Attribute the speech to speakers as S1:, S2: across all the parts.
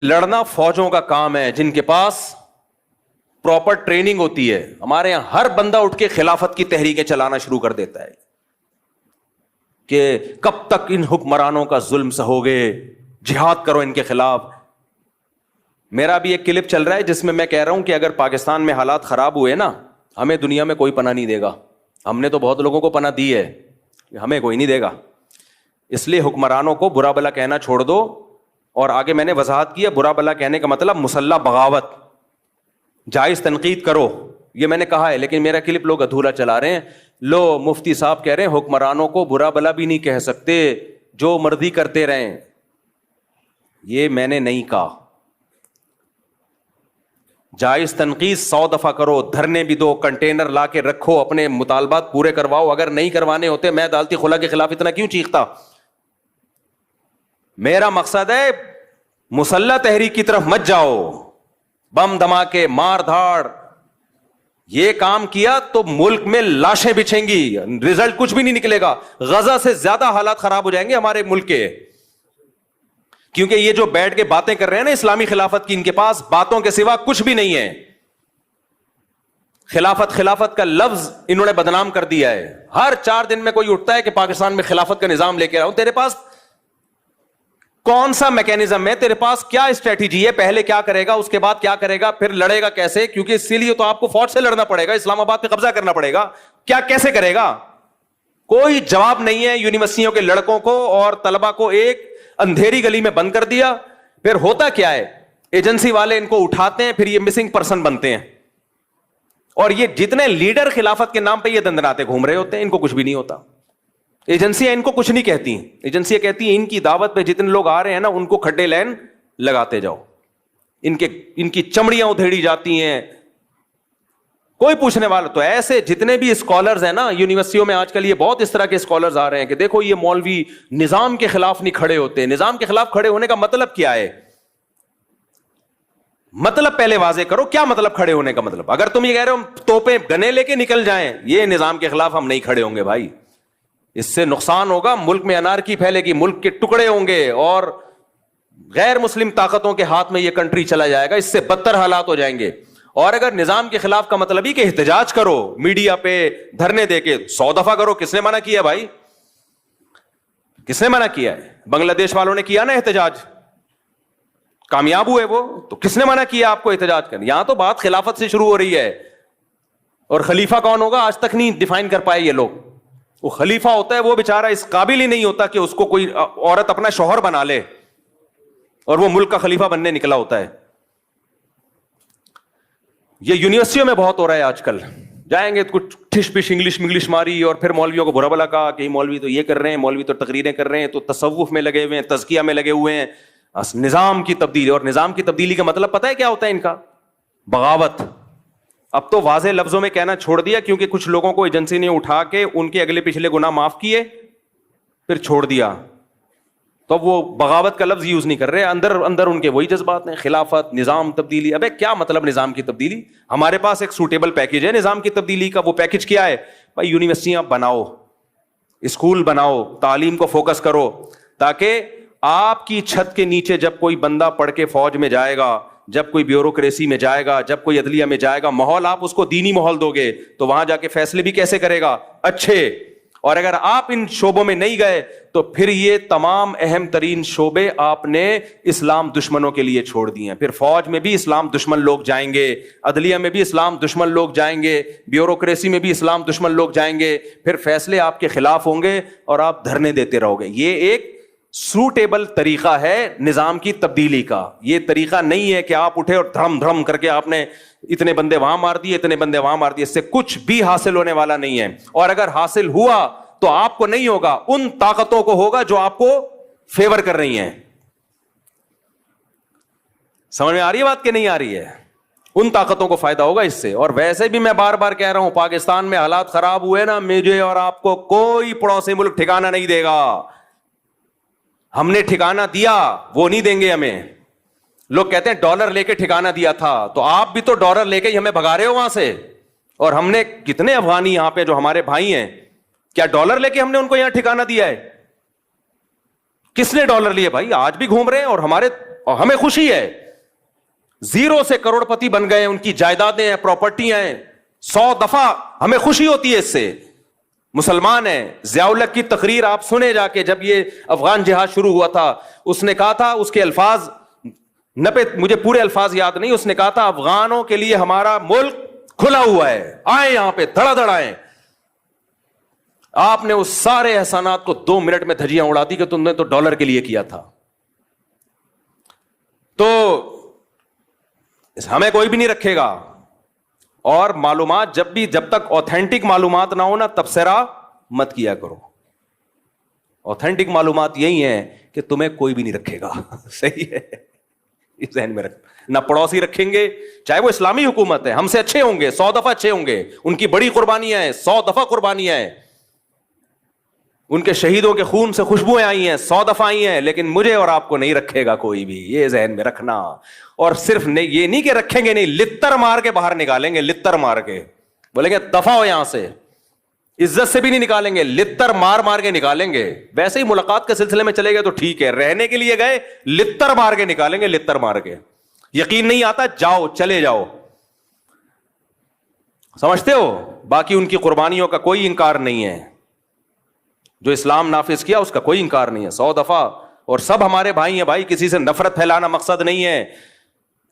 S1: لڑنا فوجوں کا کام ہے جن کے پاس پراپر ٹریننگ ہوتی ہے. ہمارے یہاں ہر بندہ اٹھ کے خلافت کی تحریکیں چلانا شروع کر دیتا ہے کہ کب تک ان حکمرانوں کا ظلم سہو گے, جہاد کرو ان کے خلاف. میرا بھی ایک کلپ چل رہا ہے جس میں میں کہہ رہا ہوں کہ اگر پاکستان میں حالات خراب ہوئے نا, ہمیں دنیا میں کوئی پناہ نہیں دے گا. ہم نے تو بہت لوگوں کو پناہ دی ہے, ہمیں کوئی نہیں دے گا. اس لیے حکمرانوں کو برا بلا کہنا چھوڑ دو. اور آگے میں نے وضاحت کی ہے, برا بلا کہنے کا مطلب مسلح بغاوت, جائز تنقید کرو, یہ میں نے کہا ہے. لیکن میرا کلپ لوگ ادھورا چلا رہے ہیں. لو مفتی صاحب کہہ رہے ہیں حکمرانوں کو برا بلا بھی نہیں کہہ سکتے, جو مرضی کرتے رہیں. یہ میں نے نہیں کہا. جائز تنقید 100 دفعہ کرو, دھرنے بھی دو, کنٹینر لا کے رکھو, اپنے مطالبات پورے کرواؤ. اگر نہیں کروانے ہوتے میں عدالتی خلا کے خلاف اتنا کیوں چیختا. میرا مقصد ہے مسلح تحریک کی طرف مت جاؤ, بم دھماکے مار دھاڑ. یہ کام کیا تو ملک میں لاشیں بچھیں گی, رزلٹ کچھ بھی نہیں نکلے گا. غزہ سے زیادہ حالات خراب ہو جائیں گے ہمارے ملک کے, کیونکہ یہ جو بیٹھ کے باتیں کر رہے ہیں نا اسلامی خلافت کی, ان کے پاس باتوں کے سوا کچھ بھی نہیں ہے. خلافت خلافت کا لفظ انہوں نے بدنام کر دیا ہے. ہر 4 دن میں کوئی اٹھتا ہے کہ پاکستان میں خلافت کا نظام لے کے آؤں. تیرے پاس کون سا میکینزم ہے, تیرے پاس کیا اسٹریٹجی ہے, پہلے کیا کرے گا, اس کے بعد کیا کرے گا, پھر لڑے گا کیسے؟ کیونکہ اسی لیے تو آپ کو فوج سے لڑنا پڑے گا, اسلام آباد پہ قبضہ کرنا پڑے گا. کیا کیسے کرے گا؟ کوئی جواب نہیں ہے. یونیورسٹیوں کے لڑکوں کو اور طلبہ کو ایک اندھیری گلی میں بند کر دیا. پھر ہوتا کیا ہے, ایجنسی والے ان کو اٹھاتے ہیں, پھر یہ مسنگ پرسن بنتے ہیں. اور یہ جتنے لیڈر خلافت کے نام پہ یہ دندناتے گھوم رہے ہوتے ہیں, ان کو کچھ بھی نہیں ہوتا. ایجنسیاں ان کو کچھ نہیں کہتی. ایجنسیاں کہتی ہیں ان کی دعوت پہ جتنے لوگ آ رہے ہیں نا ان کو کھڈے لین لگاتے جاؤ, ان کی چمڑیاں ادھیڑی جاتی ہیں. کوئی پوچھنے والا تو ایسے جتنے بھی اسکالرز ہیں نا یونیورسٹیوں میں آج کل, یہ بہت اس طرح کے اسکالرز آ رہے ہیں کہ دیکھو یہ مولوی نظام کے خلاف نہیں کھڑے ہوتے. نظام کے خلاف کھڑے ہونے کا مطلب کیا ہے؟ مطلب پہلے واضح کرو, کیا مطلب کھڑے ہونے کا مطلب؟ اگر تم یہ کہہ رہے ہو توپیں گنے لے کے نکل جائیں, یہ نظام کے خلاف ہم نہیں کھڑے ہوں گے بھائی. اس سے نقصان ہوگا, ملک میں انارکی پھیلے گی, ملک کے ٹکڑے ہوں گے, اور غیر مسلم طاقتوں کے ہاتھ میں یہ کنٹری چلا جائے گا. اس سے بدتر حالات ہو جائیں گے. اور اگر نظام کے خلاف کا مطلب ہی کہ احتجاج کرو, میڈیا پہ دھرنے دے کے 100 دفعہ کرو, کس نے منع کیا بھائی؟ کس نے منع کیا ہے؟ بنگلہ دیش والوں نے کیا نا احتجاج, کامیاب ہوئے وہ, تو کس نے منع کیا آپ کو احتجاج کرنے؟ یہاں تو بات خلافت سے شروع ہو رہی ہے. اور خلیفہ کون ہوگا آج تک نہیں ڈیفائن کر پائے یہ لوگ. وہ خلیفہ ہوتا ہے وہ بیچارہ اس قابل ہی نہیں ہوتا کہ اس کو کوئی عورت اپنا شوہر بنا لے, اور وہ ملک کا خلیفہ بننے نکلا ہوتا ہے. یہ یونیورسٹیوں میں بہت ہو رہا ہے آج کل. جائیں گے کچھ ٹھش پش انگلش ماری, اور پھر مولویوں کو برا بلا کہا کہ مولوی تو یہ کر رہے ہیں, مولوی تو تقریریں کر رہے ہیں, تو تصوف میں لگے ہوئے ہیں, تزکیہ میں لگے ہوئے ہیں, نظام کی تبدیلی. اور نظام کی تبدیلی کا مطلب پتہ ہے کیا ہوتا ہے ان کا؟ بغاوت. اب تو واضح لفظوں میں کہنا چھوڑ دیا, کیونکہ کچھ لوگوں کو ایجنسی نے اٹھا کے ان کے اگلے پچھلے گناہ معاف کیے, پھر چھوڑ دیا. تو وہ بغاوت کا لفظ یوز نہیں کر رہے. اندر اندر ان کے وہی جذبات ہیں, خلافت, نظام تبدیلی. ابے کیا مطلب نظام کی تبدیلی؟ ہمارے پاس ایک سوٹیبل پیکج ہے نظام کی تبدیلی کا. وہ پیکج کیا ہے بھائی؟ یونیورسٹیاں بناؤ, اسکول بناؤ, تعلیم کو فوکس کرو, تاکہ آپ کی چھت کے نیچے جب کوئی بندہ پڑھ کے فوج میں جائے گا, جب کوئی بیوروکریسی میں جائے گا, جب کوئی عدلیہ میں جائے گا, ماحول آپ اس کو دینی ماحول دو گے تو وہاں جا کے فیصلے بھی کیسے کرے گا؟ اچھے. اور اگر آپ ان شعبوں میں نہیں گئے تو پھر یہ تمام اہم ترین شعبے آپ نے اسلام دشمنوں کے لیے چھوڑ دیے ہیں. پھر فوج میں بھی اسلام دشمن لوگ جائیں گے, عدلیہ میں بھی اسلام دشمن لوگ جائیں گے, بیوروکریسی میں بھی اسلام دشمن لوگ جائیں گے. پھر فیصلے آپ کے خلاف ہوں گے اور آپ دھرنے دیتے رہو گے. یہ ایک سوٹیبل طریقہ ہے نظام کی تبدیلی کا. یہ طریقہ نہیں ہے کہ آپ اٹھے اور دھڑم دھڑم کر کے آپ نے اتنے بندے وہاں مار دیے, اتنے بندے وہاں مار دیے. اس سے کچھ بھی حاصل ہونے والا نہیں ہے. اور اگر حاصل ہوا تو آپ کو نہیں ہوگا, ان طاقتوں کو ہوگا جو آپ کو فیور کر رہی ہیں. سمجھ میں آ رہی ہے بات کہ نہیں آ رہی ہے؟ ان طاقتوں کو فائدہ ہوگا اس سے. اور ویسے بھی میں بار بار کہہ رہا ہوں, پاکستان میں حالات خراب ہوئے نا, مجھے اور آپ کو کوئی پڑوسی ملک ٹھکانہ نہیں دے گا. ہم نے ٹھکانہ دیا, وہ نہیں دیں گے ہمیں. لوگ کہتے ہیں ڈالر لے کے ٹھکانہ دیا تھا, تو آپ بھی تو ڈالر لے کے ہی ہمیں بھگا رہے ہو وہاں سے. اور ہم نے کتنے افغانی یہاں پہ جو ہمارے بھائی ہیں, کیا ڈالر لے کے ہم نے ان کو یہاں ٹھکانہ دیا ہے؟ کس نے ڈالر لیے بھائی؟ آج بھی گھوم رہے ہیں, اور ہمارے اور ہمیں خوشی ہے. زیرو سے کروڑپتی بن گئے, ان کی جائیدادیں ہیں, پراپرٹیاں ہیں, 100 دفعہ ہمیں خوشی ہوتی ہے اس سے. مسلمان ہیں. ضیاء الحق کی تقریر آپ سنے جا کے, جب یہ افغان جہاد شروع ہوا تھا, اس نے کہا تھا, اس کے الفاظ مجھے پورے الفاظ یاد نہیں, اس نے کہا تھا افغانوں کے لیے ہمارا ملک کھلا ہوا ہے, آئے یہاں پہ دھڑا دھڑ آئے. آپ نے اس سارے احسانات کو 2 منٹ میں دھجیاں اڑا دی کہ تم نے تو ڈالر کے لیے کیا تھا. تو ہمیں کوئی بھی نہیں رکھے گا. اور معلومات جب تک اوتھینٹک معلومات نہ ہو نا, تبصرہ مت کیا کرو. اوتھینٹک معلومات یہی ہیں کہ تمہیں کوئی بھی نہیں رکھے گا. صحیح ہے, اس ذہن میں رکھ. نہ پڑوسی رکھیں گے, چاہے وہ اسلامی حکومت ہے, ہم سے اچھے ہوں گے, 100 دفعہ اچھے ہوں گے, ان کی بڑی قربانیاں ہیں, 100 دفعہ قربانیاں ہیں, ان کے شہیدوں کے خون سے خوشبوئیں آئی ہیں, 100 دفعہ آئی ہیں, لیکن مجھے اور آپ کو نہیں رکھے گا کوئی بھی. یہ ذہن میں رکھنا. اور صرف یہ نہیں کہ رکھیں گے نہیں, لتر مار کے باہر نکالیں گے, لتر مار کے بولیں گے دفع ہو یہاں سے. عزت سے بھی نہیں نکالیں گے, لتر مار مار کے نکالیں گے. ویسے ہی ملاقات کے سلسلے میں چلے گئے تو ٹھیک ہے, رہنے کے لیے گئے لتر مار کے نکالیں گے, لتر مار کے. یقین نہیں آتا, جاؤ, چلے جاؤ. سمجھتے ہو؟ باقی ان کی قربانیوں کا کوئی انکار نہیں ہے, جو اسلام نافذ کیا اس کا کوئی انکار نہیں ہے, 100 دفعہ. اور سب ہمارے بھائی ہیں بھائی, کسی سے نفرت پھیلانا مقصد نہیں ہے.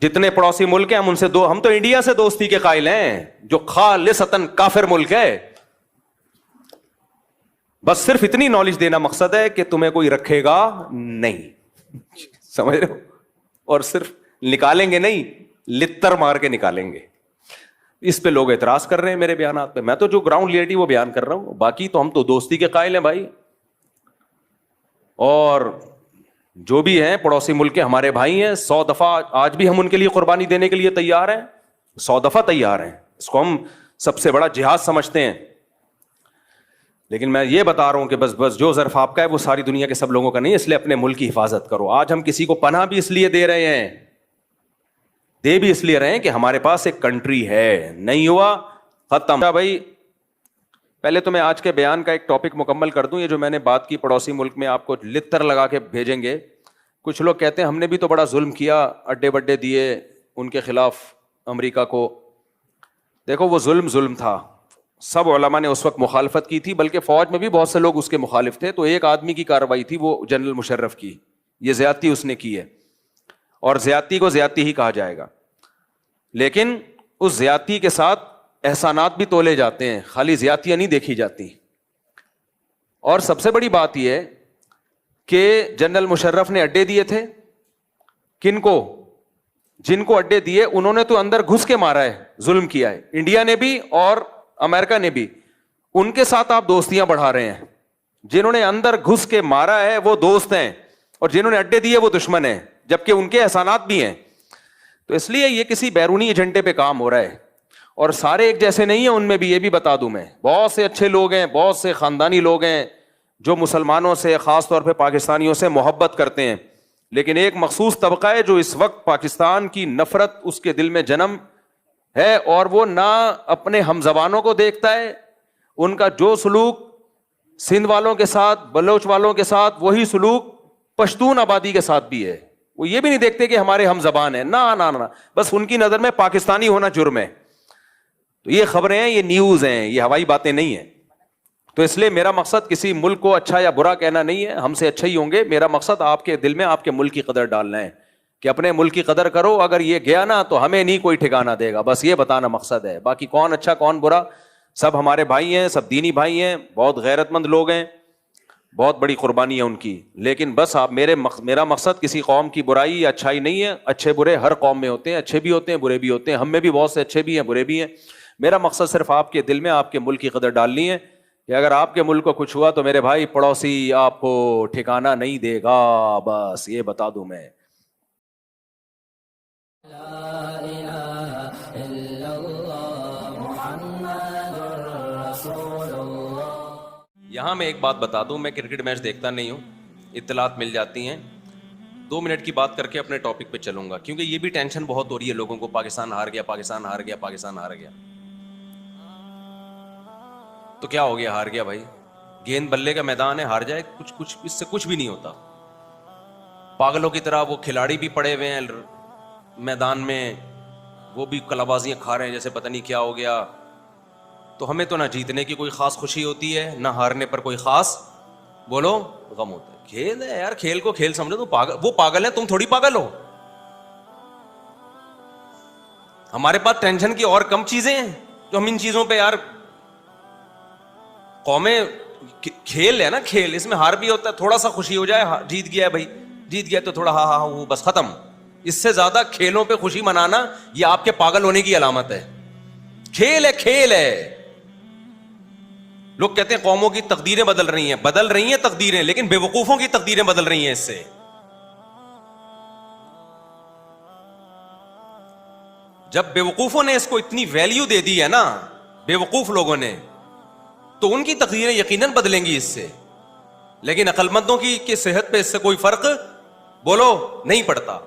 S1: جتنے پڑوسی ملک ہیں ہم ان سے ہم تو انڈیا سے دوستی کے قائل ہیں, جو خالصتاً کافر ملک ہے. بس صرف اتنی نالج دینا مقصد ہے کہ تمہیں کوئی رکھے گا نہیں. سمجھ رہے ہو؟ اور صرف نکالیں گے نہیں, لتر مار کے نکالیں گے. اس پہ لوگ اعتراض کر رہے ہیں میرے بیانات پہ. میں تو جو گراؤنڈ ریئلٹی وہ بیان کر رہا ہوں, باقی تو ہم تو دوستی کے قائل ہیں بھائی. اور جو بھی ہیں پڑوسی ملک کے ہمارے بھائی ہیں, 100 دفعہ آج بھی ہم ان کے لیے قربانی دینے کے لیے تیار ہیں, 100 دفعہ تیار ہیں. اس کو ہم سب سے بڑا جہاد سمجھتے ہیں. لیکن میں یہ بتا رہا ہوں کہ بس جو ظرف آپ کا ہے وہ ساری دنیا کے سب لوگوں کا نہیں ہے, اس لیے اپنے ملک کی حفاظت کرو. آج ہم کسی کو پناہ بھی اس لیے دے رہے ہیں, دے بھی اس لیے رہے ہیں کہ ہمارے پاس ایک کنٹری ہے. نہیں ہوا ختم. بھائی پہلے تو میں آج کے بیان کا ایک ٹاپک مکمل کر دوں. یہ جو میں نے بات کی پڑوسی ملک میں آپ کو لتر لگا کے بھیجیں گے, کچھ لوگ کہتے ہیں ہم نے بھی تو بڑا ظلم کیا, اڈے بڈے دیے ان کے خلاف امریکہ کو. دیکھو وہ ظلم تھا, سب علماء نے اس وقت مخالفت کی تھی, بلکہ فوج میں بھی بہت سے لوگ اس کے مخالف تھے. تو ایک آدمی کی کارروائی تھی, وہ جنرل مشرف کی. یہ زیادتی اس نے کی ہے, اور زیادتی کو زیادتی ہی کہا جائے گا. لیکن اس زیادتی کے ساتھ احسانات بھی تولے جاتے ہیں, خالی زیادتیاں نہیں دیکھی جاتی. اور سب سے بڑی بات یہ ہے کہ جنرل مشرف نے اڈے دیے تھے. کن کو؟ جن کو اڈے دیے انہوں نے تو اندر گھس کے مارا ہے, ظلم کیا ہے. انڈیا نے بھی اور امریکہ نے بھی. ان کے ساتھ آپ دوستیاں بڑھا رہے ہیں. جنہوں نے اندر گھس کے مارا ہے وہ دوست ہیں, اور جنہوں نے اڈے دیے وہ دشمن ہیں, جبکہ ان کے احسانات بھی ہیں. تو اس لیے یہ کسی بیرونی ایجنڈے پہ کام ہو رہا ہے. اور سارے ایک جیسے نہیں ہیں ان میں بھی, یہ بھی بتا دوں میں. بہت سے اچھے لوگ ہیں, بہت سے خاندانی لوگ ہیں جو مسلمانوں سے, خاص طور پہ پاکستانیوں سے محبت کرتے ہیں. لیکن ایک مخصوص طبقہ ہے جو اس وقت پاکستان کی نفرت اس کے دل میں جنم ہے, اور وہ نہ اپنے ہم زبانوں کو دیکھتا ہے. ان کا جو سلوک سندھ والوں کے ساتھ, بلوچ والوں کے ساتھ, وہی سلوک پشتون آبادی کے ساتھ بھی ہے. وہ یہ بھی نہیں دیکھتے کہ ہمارے ہم زبان ہیں, نہ, بس ان کی نظر میں پاکستانی ہونا جرم ہے. تو یہ خبریں ہیں, یہ نیوز ہیں, یہ ہوائی باتیں نہیں ہیں. تو اس لیے میرا مقصد کسی ملک کو اچھا یا برا کہنا نہیں ہے, ہم سے اچھا ہی ہوں گے. میرا مقصد آپ کے دل میں آپ کے ملک کی قدر ڈالنا ہے, کہ اپنے ملک کی قدر کرو. اگر یہ گیا نا تو ہمیں نہیں کوئی ٹھکانہ دے گا, بس یہ بتانا مقصد ہے. باقی کون اچھا کون برا, سب ہمارے بھائی ہیں, سب دینی بھائی ہیں, بہت غیرت مند لوگ ہیں, بہت بڑی قربانی ہے ان کی. لیکن بس آپ میرا مقصد کسی قوم کی برائی یا اچھائی نہیں ہے. اچھے برے ہر قوم میں ہوتے ہیں, اچھے بھی ہوتے ہیں برے بھی ہوتے ہیں. ہم میں بھی بہت سے اچھے بھی ہیں برے بھی ہیں. میرا مقصد صرف آپ کے دل میں آپ کے ملک کی قدر ڈالنی ہے, کہ اگر آپ کے ملک کو کچھ ہوا تو میرے بھائی پڑوسی آپ کو ٹھکانہ نہیں دے گا. بس یہ بتا دوں میں. یہاں میں ایک بات بتا دوں, میں کرکٹ میچ دیکھتا نہیں ہوں, اطلاعات مل جاتی ہیں. 2 منٹ کی بات کر کے اپنے ٹاپک پہ چلوں گا, کیونکہ یہ بھی ٹینشن بہت ہو رہی ہے لوگوں کو, پاکستان ہار گیا, پاکستان ہار گیا, پاکستان ہار گیا. تو کیا ہو گیا ہار گیا بھائی؟ گیند بلے کا میدان ہے, ہار جائے, کچھ اس سے کچھ بھی نہیں ہوتا. پاگلوں کی طرح وہ کھلاڑی بھی پڑے ہوئے ہیں میدان میں, وہ بھی کلابازیاں کھا رہے ہیں جیسے پتہ نہیں کیا ہو گیا. تو ہمیں تو نہ جیتنے کی کوئی خاص خوشی ہوتی ہے, نہ ہارنے پر کوئی خاص بولو غم ہوتا ہے. کھیل ہے یار, کھیل کو کھیل سمجھو. تو پاگل, وہ پاگل ہے, تم تھوڑی پاگل ہو. ہمارے پاس ٹینشن کی اور کم چیزیں ہیں جو ہم ان چیزوں پہ یار. قومیں کھیل ہے نا, کھیل, اس میں ہار بھی ہوتا ہے, تھوڑا سا خوشی ہو جائے, جیت گیا بھائی, جیت گیا تو تھوڑا ہاں ہاں وہ بس ختم. اس سے زیادہ کھیلوں پہ خوشی منانا یہ آپ کے پاگل ہونے کی علامت ہے. کھیل ہے, کھیل ہے. لوگ کہتے ہیں قوموں کی تقدیریں بدل رہی ہیں تقدیریں, لیکن بے وقوفوں کی تقدیریں بدل رہی ہیں اس سے. جب بے وقوفوں نے اس کو اتنی ویلیو دے دی ہے نا, بے وقوف لوگوں نے, تو ان کی تقدیریں یقیناً بدلیں گی اس سے. لیکن عقل مندوں کی صحت پہ اس سے کوئی فرق بولو نہیں پڑتا.